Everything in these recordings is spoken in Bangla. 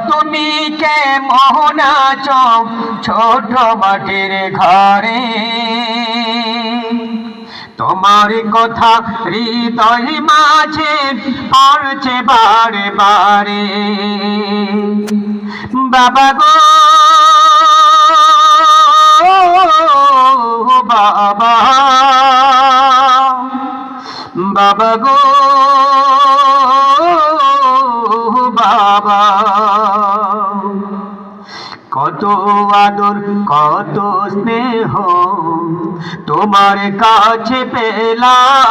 তুমি কেমন আছো ছোট মাটির ঘরে, তোমার কথা হৃদয় মাঝে পড়ছে বারে বারে। বাবা গো বাবা, বাবা গো বাবা, কত আদর কত স্নেহ তোমার কাছে পেলাম,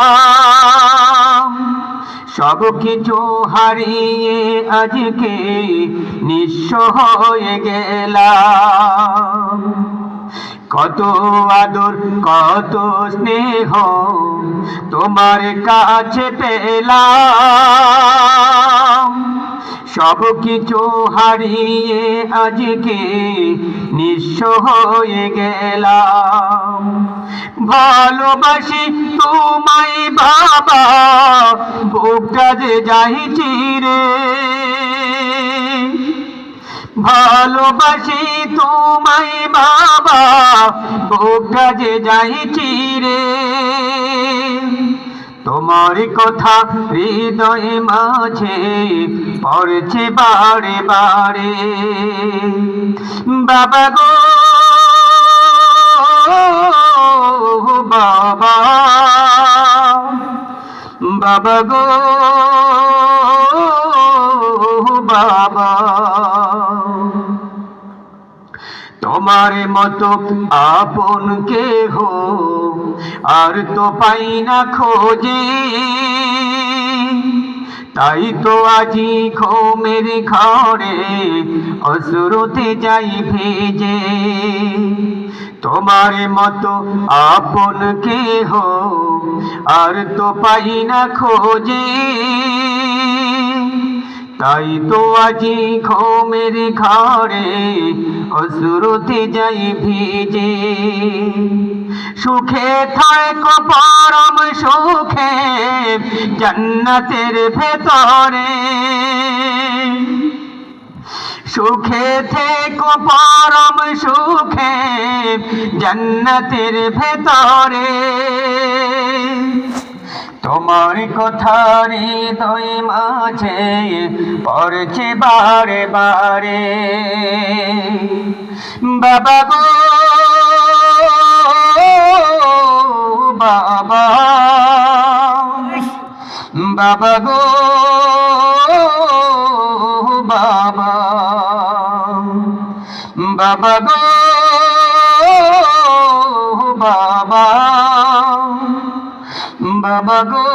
সব কিছু হারিয়ে আজকে নিঃস্ব হয়ে গেলাম। কত আদর কত স্নেহ তোমার কাছে পেলাম, সব কিছু হারিয়ে আজকে নিঃস্ব হয়ে গেলাম। ভালোবাসি তোমায় বাবা, বুকটা যে যাই চিরে, ভালোবাসি তোমায় বাবা, বুকটা যে যাই চিরে। তোমার কথা হৃদয় মাঝে পড়ছে বারে বারে। বাবা গো বাবা, বাবা গো বাবা, তোমার মতো আপন কেহ আর তো পাই না খোঁজে, তাই তো আজি ঘুমের ঘরে অশ্রুতে যাই ভেজে। তোমার মতো আপন কেহ আর তো পাই না খোঁজে, তাই তো আজি ঘুমের ঘরে অশ্রুতে যাই ভিজে। সুখে থাকো পরম সুখে জান্নাতের ভেতরে, সুখে থেকো পরম সুখে জান্নাতের ভেতরে। তোমার কথা হৃদয় মাঝে পড়ছে বারে বারে। বাবা গো বাবা, বাবা গো বাবা, বাবা গো বাবা, বাবা গো।